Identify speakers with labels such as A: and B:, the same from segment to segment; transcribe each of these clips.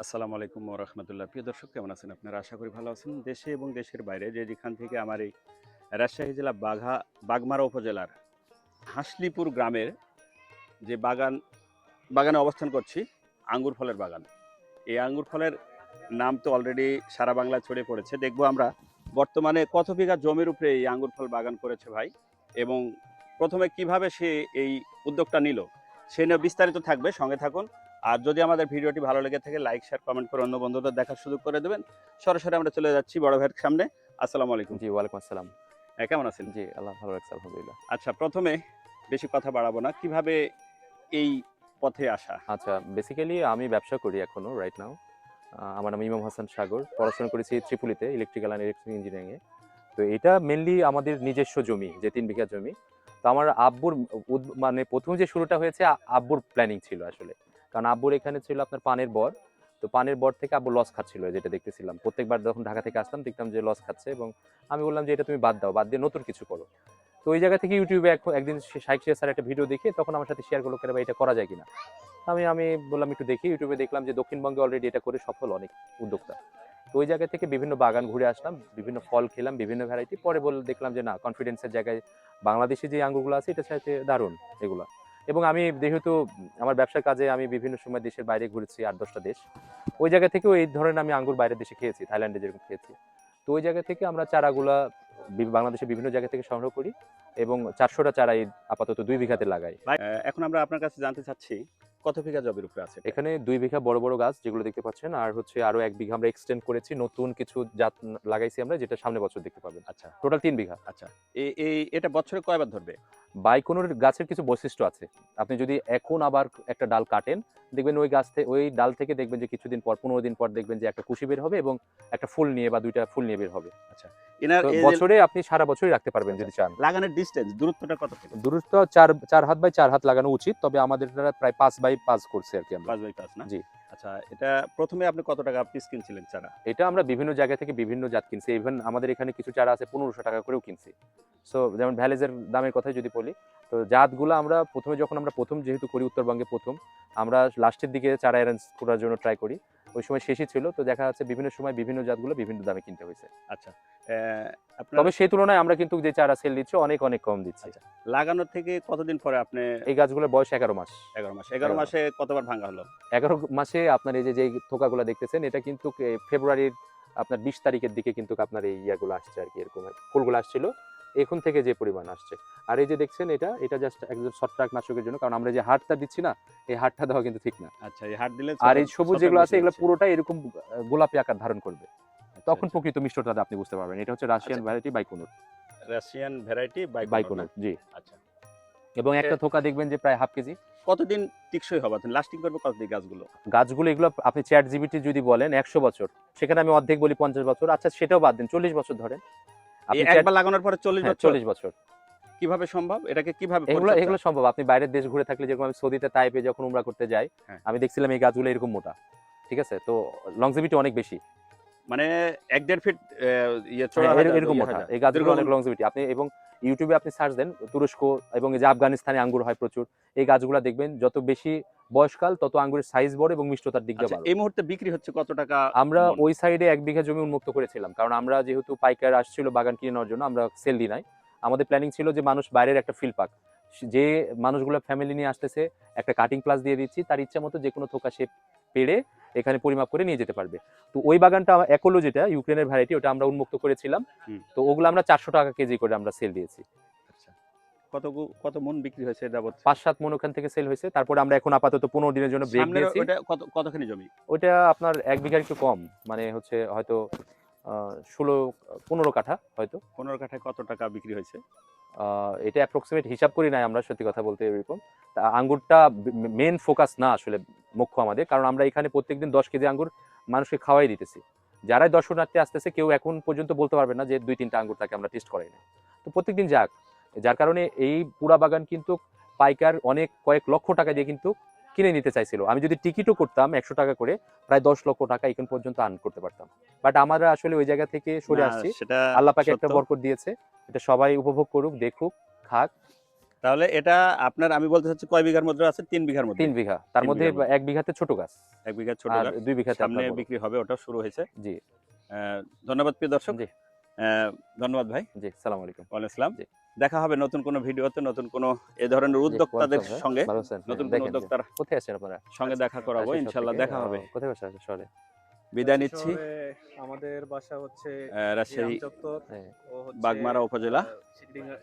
A: আসসালামু আলাইকুম ওয়া রাহমাতুল্লাহ। প্রিয় দর্শক কেমন আছেন আপনারা? আশা করি ভালো আছেন। দেশে এবং দেশের বাইরে যে যেখান থেকে আমার এই রাজশাহী জেলা বাগমারা উপজেলার হাসলিপুর গ্রামের যে বাগানে অবস্থান করছি, আঙ্গুর ফলের বাগান। এই আঙ্গুর ফলের নাম তো অলরেডি সারা বাংলায় ছড়িয়ে পড়েছে। দেখব আমরা বর্তমানে কত বিঘা জমির উপরে এই আঙ্গুর ফল বাগান করেছে ভাই, এবং প্রথমে কিভাবে সে এই উদ্যোগটা নিল সে নিয়ে বিস্তারিত থাকবে, সঙ্গে থাকুন। আর যদি আমাদের ভিডিওটি ভালো লেগে থাকে লাইক শেয়ার কমেন্ট করে অন্য বন্ধুদের দেখার সুযোগ করে দেবেন। সরাসরি আমরা চলে যাচ্ছি বড় ভাইয়ের সামনে। আসসালামু আলাইকুম।
B: জি, ওয়ালাইকুম আসসালাম।
A: কেমন আছেন?
B: জি, আল্লাহ ভালো রাখছে আলহামদুলিল্লাহ।
A: আচ্ছা, প্রথমে বেশি কথা বাড়াবো না, কিভাবে এই পথে আসা?
B: আচ্ছা, বেসিক্যালি আমি ব্যবসা করি এখনো রাইট নাও। আমার নাম ইমাম হাসান সাগর। পড়াশোনা করেছি ত্রিপুলিতে ইলেকট্রিক্যাল অ্যান্ড ইলেকট্রিক ইঞ্জিনিয়ারিং এ। তো এটা মেইনলি আমাদের নিজস্ব জমি, যে ৩ বিঘা জমি। তো আমার আব্বুর মানে ১ম যে শুরুটা হয়েছে আব্বুর প্ল্যানিং ছিল আসলে। কারণ আব্বুর এখানে ছিল আপনার পানের বর। তো পানের বর থেকে আব্বু লস খাচ্ছিল, যেটা দেখতেছিলাম। প্রত্যেকবার যখন ঢাকা থেকে আসতাম দেখতাম যে লস খাচ্ছে, এবং আমি বললাম যে এটা তুমি বাদ দাও, বাদ দিয়ে নতুন কিছু করো। তো ওই জায়গা থেকে ইউটিউবে একদিন শাইখ স্যার একটা ভিডিও দেখে তখন আমার সাথে শেয়ার করলো, ভাই এটা করা যায় কিনা। আমি আমি বললাম একটু দেখি, ইউটিউবে দেখলাম যে দক্ষিণবঙ্গে অলরেডি এটা করে সফল অনেক উদ্যোক্তা। তো ওই জায়গা থেকে বিভিন্ন বাগান ঘুরে আসলাম, বিভিন্ন ফল খেলাম, বিভিন্ন ভ্যারাইটি। পরে দেখলাম যে না, কনফিডেন্সের জায়গায় বাংলাদেশে যে আঙ্গুরগুলো আছে এটার সাথে দারুণ এগুলা। এবং আমি যেহেতু আমার ব্যবসার কাজে আমি বিভিন্ন সময় দেশের বাইরে ঘুরেছি, ৮-১০টা দেশ। ওই জায়গা থেকেও এই ধরনের আমি আঙ্গুর বাইরের দেশে খেয়েছি, থাইল্যান্ডে যেরকম খেয়েছি। তো ওই জায়গা থেকে আমরা চারাগুলা বাংলাদেশের বিভিন্ন জায়গা থেকে সংগ্রহ করি, এবং ৪০০টা চারা আপাতত ২ বিঘাতে লাগাই।
A: ভাই, এখন আমরা আপনার কাছে জানতে চাচ্ছি কত বিঘা জমির উপরে আছে এটা?
B: এখানে ২ বিঘা বড় বড় গাছ যেগুলো দেখতে পাচ্ছেন, আর হচ্ছে আরো ১ বিঘা আমরা এক্সটেন্ড করেছি, নতুন কিছু জাত লাগাইছি আমরা, যেটা সামনে বছর দেখতে পাবেন।
A: আচ্ছা।
B: টোটাল ৩ বিঘা।
A: আচ্ছা, এটা বছরে কয়বার ধরবে?
B: বাইকোনোর গাছের কিছু বৈশিষ্ট্য আছে। আপনি যদি এখন আবার একটা ডাল কাটেন, দেখবেন ওই গাছ থেকে, ওই ডাল থেকে দেখবেন যে কিছুদিন পর, ১৫ দিন পর দেখবেন যে একটা কুশি বের হবে, এবং একটা ফুল নিয়ে বা ২টা ফুল নিয়ে বের হবে।
A: আচ্ছা, এনার
B: তো
A: এই যে
B: বছরে আপনি সারা বছরই রাখতে পারবেন
A: আচ্ছা,
B: যদি চান।
A: লাগানোর ডিসটেন্স দূরত্বটা কত থেকে?
B: দূরত্ব ৪ হাত বাই ৪ হাত লাগানো উচিত। তবে আমাদের প্রায় ৫ বাই ৫ করছি আরকি আমরা।
A: ৫/৫ না?
B: জি।
A: আচ্ছা, এটা প্রথমে আপনি কত টাকা পিস কিনছিলেন চারা?
B: এটা আমরা বিভিন্ন জায়গা থেকে বিভিন্ন জাত কিনছি। ইভেন আমাদের এখানে কিছু চারা আছে ১৫০০ টাকা করেও কিনছি। সো যেমন ভ্যালেজের দামের কথাই যদি বলি, তো জাতগুলো আমরা যখন আমরা ১ম যেহেতু করি উত্তরবঙ্গে ১ম, আমরা লাস্টের দিকে চারা এরেঞ্জ করার জন্য ট্রাই করি। ওই সময় শেষই ছিল। তো দেখা যাচ্ছে বিভিন্ন সময় বিভিন্ন জাতগুলো বিভিন্ন দামে কিনতে হইছে।
A: আচ্ছা, অ্যা আপনার
B: তবে সেই তুলনায় আমরা কিন্তু যে চারা সেল দিচ্ছি অনেক, অনেক কম দিচ্ছি।
A: আচ্ছা, লাগানোর থেকে কতদিন পরে আপনি?
B: এই গাছগুলোর বয়স ১১ মাস।
A: ১১ মাস। ১১
B: ১১ মাস।
A: মাসে কতবার ভাঙা হলো?
B: ১১ মাসে আপনার এই যে যেই থোকাগুলা দেখতেছেন, এটা কিন্তু ফেব্রুয়ারির আপনার ২০ তারিখের দিকে কিন্তু আপনার এই ইয়াগুলো আসছে আরকি, এরকম ফুলগুলো আসছিল। এখন থেকে যে পরিমাণ আসছে। আর এই যে দেখছেন, এটা জাস্ট একদম ছত্রাকনাশকের জন্য। কারণ আমরা যে হাড়টা দিচ্ছি না, এই হাড়টা দেওয়া কিন্তু ঠিক না।
A: আচ্ছা, এই হাত দিলে
B: আর এই সবুজ
A: ছত্রাক
B: যেগুলো
A: বেশি
B: আছে এগুলো
A: হচ্ছে।
B: পুরোটাই এরকম গোলাপি আকার ধারণ করবে।
A: আচ্ছা,
B: তখন
A: আচ্ছা।
B: প্রকৃত মিষ্টতাটা আপনি বুঝতে পারবেন। এটা হচ্ছে রাশিয়ান
A: আচ্ছা,
B: ভ্যারাইটি বাইকোনোর।
A: রাশিয়ান ভ্যারাইটি বাইকোনর না?
B: বাইকোনোর, জি।
A: আচ্ছা।
B: এবং
A: এ
B: একটা থোকা দেখবেন যে প্রায় 1/2 কেজি।
A: কতদিন টেকসই হবে? লাস্টিং করবে কতদিন গাছগুলো?
B: গাছগুলো এগুলো আপনি ChatGPT যদি বলেন ১০০ বছর, সেখানে আমি অর্ধেক বলি ৫০ বছর। আচ্ছা সেটাও বাদ দিন, ৪০ বছর ধরেন।
A: এই
B: আপনি
A: একবার লাগানোর পরে ৪০
B: হ্যাঁ,
A: বছর?
B: ৪০ বছর।
A: কিভাবে সম্ভব? এটাকে কিভাবে
B: এগুলো
A: পরিচর্যা?
B: এগুলো সম্ভব। আপনি বাইরের দেশ ঘুরে থাকলে, যেরকম আমি সৌদিতে তাইপে যখন উমরা করতে যাই,
A: হ্যাঁ।
B: আমি দেখছিলাম এই গাছগুলো এরকম মোটা। ঠিক আছে? তো লংজিভিটি অনেক বেশি।
A: মানে ১-১.৫ ফিট চড়া
B: হ্যাঁ,
A: হয়ে যায়,
B: এরকম
A: ইয়ে হয়ে
B: মোটা।
A: যায়।
B: এই গাছগুলো
A: দীর্ঘদিন।
B: অনেক লংজিভিটি। আপনি এবং ইউটিউবে আপনি সার্চ দেন তুরস্ক এবং এই যে আফগানিস্তানে আঙ্গুর হয় প্রচুর। এই গাছগুলা দেখবেন যত বেশি বয়সকাল তত আঙ্গুরের সাইজ বড় এবং মিষ্টতার দিক দিয়ে
A: আচ্ছা,
B: ভালো।
A: এই মুহূর্তে বিক্রি হচ্ছে কত টাকা
B: আমরা
A: মন?
B: ওই সাইডে ১ বিঘা জমি উন্মুক্ত করেছিলাম। কারণ আমরা যেহেতু পাইকার আসছিল বাগান কিনে নেওয়ার জন্য, আমরা সেল দিই নাই। আমাদের প্ল্যানিং ছিল যে মানুষ বাইরের একটা ফিল পাক। যে মানুষগুলো ফ্যামিলি নিয়ে আসতেছে, একটা কাটিং প্লাস দিয়ে দিচ্ছি, তার ইচ্ছা মতো যেকোনো থোকা সে পেড়ে এখানে পরিমাপ করে নিয়ে যেতে পারবে। তো ওই বাগানটা একোলো, যেটা ইউক্রেনের ভ্যারাইটি, ওটা আমরা উন্মুক্ত করেছিলাম।
A: হুম।
B: তো ওগুলো আমরা ৪০০ টাকা কেজি করে আমরা সেল দিয়েছি।
A: আচ্ছা। কত মন বিক্রি হয়েছে এ যাবৎ?
B: ৫-৭ মণ ওখান থেকে সেল হয়েছে। তারপরে আমরা এখন আপাতত ১৫ দিনের জন্য ব্রেক
A: সামনের
B: দিয়েছি।
A: ওইটা কতখানি জমি?
B: ওইটা আপনার ১ বিঘার একটু কম। মানে হচ্ছে হয়তো ১৫ কাঠা হয়তো।
A: ১৫ কাঠায় কত টাকা বিক্রি হয়েছে?
B: এটা অ্যাপ্রক্সিমেট হিসাব করি নাই আমরা, সত্যি কথা বলতে এরকম। আঙ্গুরটা মেইন ফোকাস না আসলে, মুখ্য আমাদের। কারণ আমরা এখানে প্রত্যেকদিন ১০ কেজি আঙ্গুর মানুষকে খাওয়াই দিতেছি। যারাই দর্শনার্থী আসতেছে কেউ এখন পর্যন্ত বলতে পারবে না যে ২-৩টা আঙ্গুর তাকে আমরা টেস্ট করাই নাই। তো প্রত্যেকদিন যাক। যার কারণে এই পুরা বাগান কিন্তু পাইকার কয়েক লক্ষ টাকা দিয়ে কিন্তু কিনে নিতে চাইছিল। আমি যদি টিকিটও করতাম ১০০ টাকা করে, প্রায় ১০ লক্ষ টাকা এখন পর্যন্ত আর্ন করতে পারতাম। বাট আমরা আসলে ওই জায়গা থেকে সরে
A: না,
B: আসছি।
A: সেটা
B: আল্লাহ পাক
A: সত্য।
B: একটা বরকত দিয়েছে। এটা সবাই উপভোগ করুক, দেখুক, খাক।
A: তাহলে এটা আপনার, আমি বলতে চাচ্ছি কয় বিঘার মধ্যে আছে? 3 বিঘার মধ্যে।
B: 3 বিঘা, তার
A: 3
B: মধ্যে
A: বিঘার মধ্যে।
B: 1 বিঘাতে ছোট গাছ
A: 1 বিঘা ছোট
B: আর
A: গাছ,
B: 2 বিঘাতে
A: সামনে
B: আপনার বড়।
A: বিক্রি হবে, ওটা শুরু হয়েছে।
B: জি
A: ধন্যবাদ প্রিয় দর্শক।
B: জি
A: ধন্যবাদ ভাই।
B: জি, সালাম আলাইকুম।
A: ওয়ালাইকুম আসসালাম।
B: জি
A: দেখা হবে নতুন কোনো ভিডিওতে, নতুন কোনো এ ধরনের
B: জি, ওয়ালাইকুম
A: উদ্যোক্তাদের
B: আসসালাম ভাই,
A: সঙ্গে,
B: ভালো আছেন? হ্যাঁ,
A: নতুন কোনো
B: দেখেন যে
A: উদ্যোক্তার
B: কোথায় আছেন আপনারা?
A: সঙ্গে দেখা করাবো,
B: রাজশাহী শহর
A: ইনশাল্লাহ
B: থেকে
A: দেখা হবে।
B: কোথায় বাসা আছে শহরে?
A: বিদায়
C: রাজশাহী
A: নিচ্ছি।
C: শহরে আমাদের বাসা হচ্ছে
A: রাজশাহী
C: জিরাম চত্বর
B: হ্যাঁ,
C: ও হচ্ছে
A: বাগমারা উপজেলা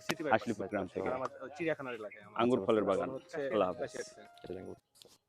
C: সিটি
A: হাসলিপুর গ্রাম থেকে।
C: আর আমার চিড়িয়াখানার এলাকায় আমার
A: আঙ্গুর
B: আচ্ছা,
A: ফলের
B: বুঝতে
A: বাগান।
C: হচ্ছে
A: আল্লাহ হাফেজ।
C: রাশিয়াতে।
B: পারছি।